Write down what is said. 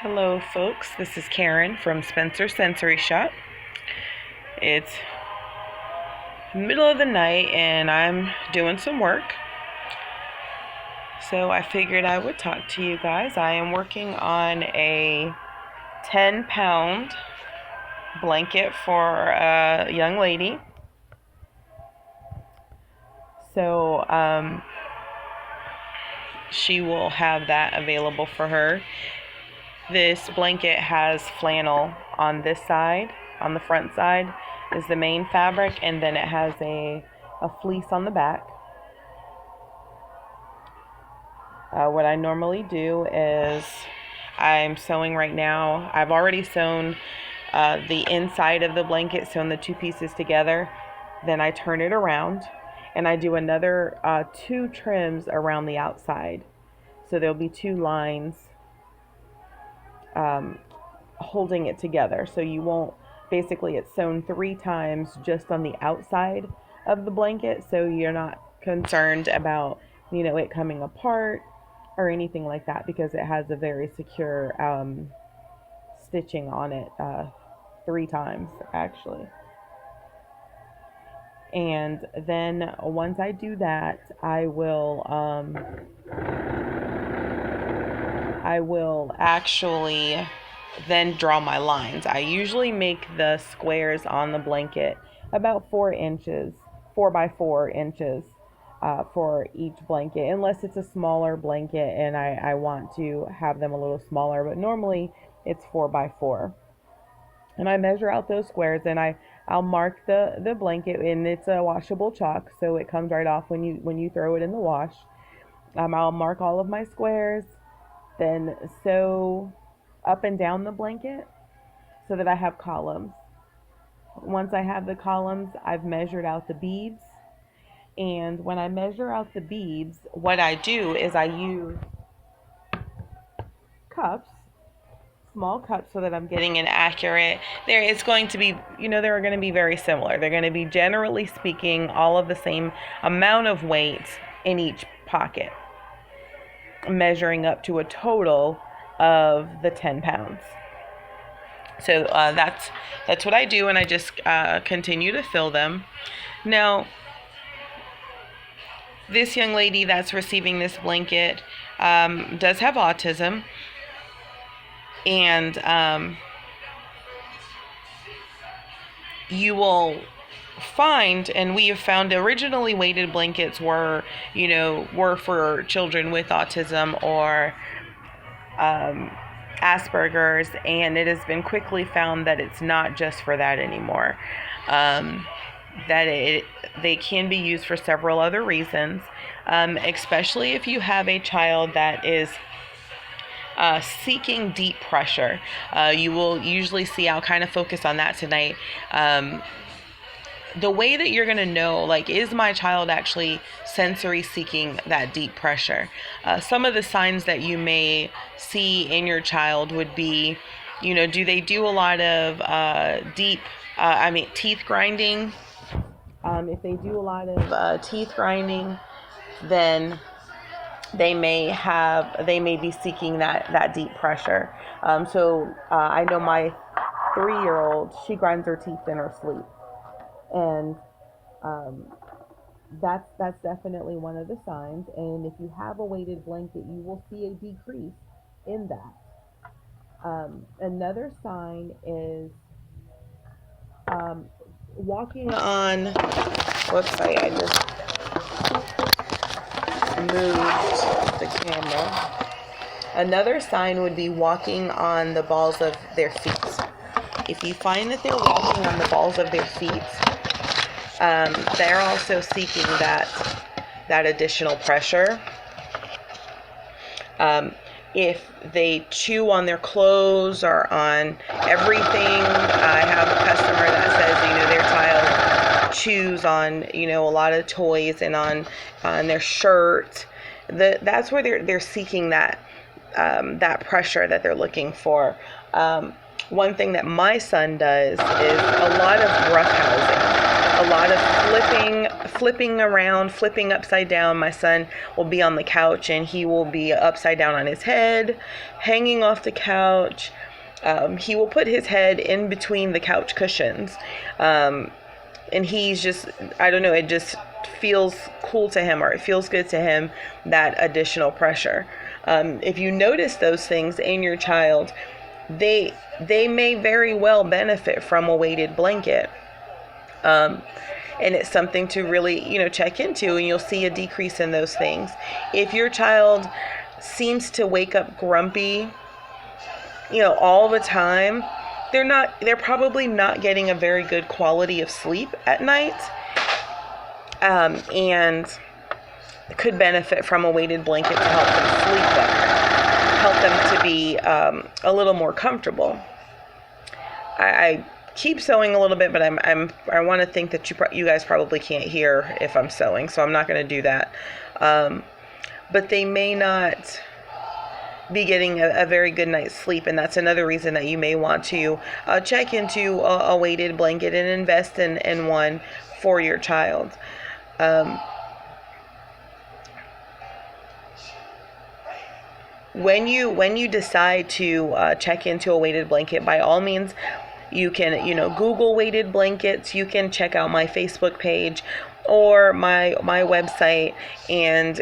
Hello folks, this is Karen from Spencer Sensory Shop. It's middle of the night and I'm doing some work. So I figured I would talk to you guys. I am working on a 10-pound blanket for a young lady. So she will have that available for her. This blanket has flannel on this side, on the front side is the main fabric, and then it has a fleece on the back. What I normally do is I'm sewing right now. I've already sewn the inside of the blanket, sewn the two pieces together. Then I turn it around and I do another 2 trims around the outside. So there'll be 2 lines holding it together. So you won't, basically it's sewn 3 times just on the outside of the blanket, so you're not concerned about it coming apart or anything like that, because it has a very secure stitching on it 3 times actually. And then once I do that, I will actually then draw my lines. I usually make the squares on the blanket about 4 inches, 4 by 4 inches for each blanket, unless it's a smaller blanket and I want to have them a little smaller, but normally it's 4 by 4. And I measure out those squares, and I'll mark the blanket, and it's a washable chalk, so it comes right off when you throw it in the wash. I'll mark all of my squares, then sew up and down the blanket so that I have columns. Once I have the columns, I've measured out the beads. And when I measure out the beads, what I do is I use cups, small cups, so that I'm getting an accurate. It's going to be, they're going to be very similar. They're going to be, generally speaking, all of the same amount of weight in each pocket, measuring up to a total of the 10 pounds. So that's what I do, and I just continue to fill them. Now, this young lady that's receiving this blanket does have autism, and you will find, and we have found, originally weighted blankets were for children with autism or Asperger's, and it has been quickly found that it's not just for that anymore. They can be used for several other reasons, especially if you have a child that is seeking deep pressure. You will usually see, I'll kind of focus on that tonight. The way that you're going to know, is my child actually sensory seeking that deep pressure? Some of the signs that you may see in your child would be, do they do a lot of teeth grinding? If they do a lot of teeth grinding, then they may be seeking that deep pressure. So I know my 3-year-old, she grinds her teeth in her sleep. And that's definitely one of the signs. And if you have a weighted blanket, you will see a decrease in that. Another sign is walking on. Whoops, I just moved the camera. Another sign would be walking on the balls of their feet. If you find that they're walking on the balls of their feet, they're also seeking that additional pressure. If they chew on their clothes or on everything, I have a customer that says, their child chews on, a lot of toys and on their shirt. That's where they're seeking that pressure that they're looking for. One thing that my son does is a lot of roughhousing, a lot of flipping flipping around, flipping upside down. My son will be on the couch and he will be upside down on his head, hanging off the couch. He will put his head in between the couch cushions. And he's just, I don't know, it just feels cool to him, or it feels good to him, that additional pressure. If you notice those things in your child, they may very well benefit from a weighted blanket. And it's something to really, check into, and you'll see a decrease in those things. If your child seems to wake up grumpy, all the time, they're probably not getting a very good quality of sleep at night, and could benefit from a weighted blanket to help them sleep better, help them to be a little more comfortable. I keep sewing a little bit, but I want to think that you guys probably can't hear if I'm sewing, so I'm not going to do that. But they may not be getting a very good night's sleep, and that's another reason that you may want to check into a weighted blanket and invest in one for your child. When you decide to check into a weighted blanket, by all means, you can, Google weighted blankets. You can check out my Facebook page or my website and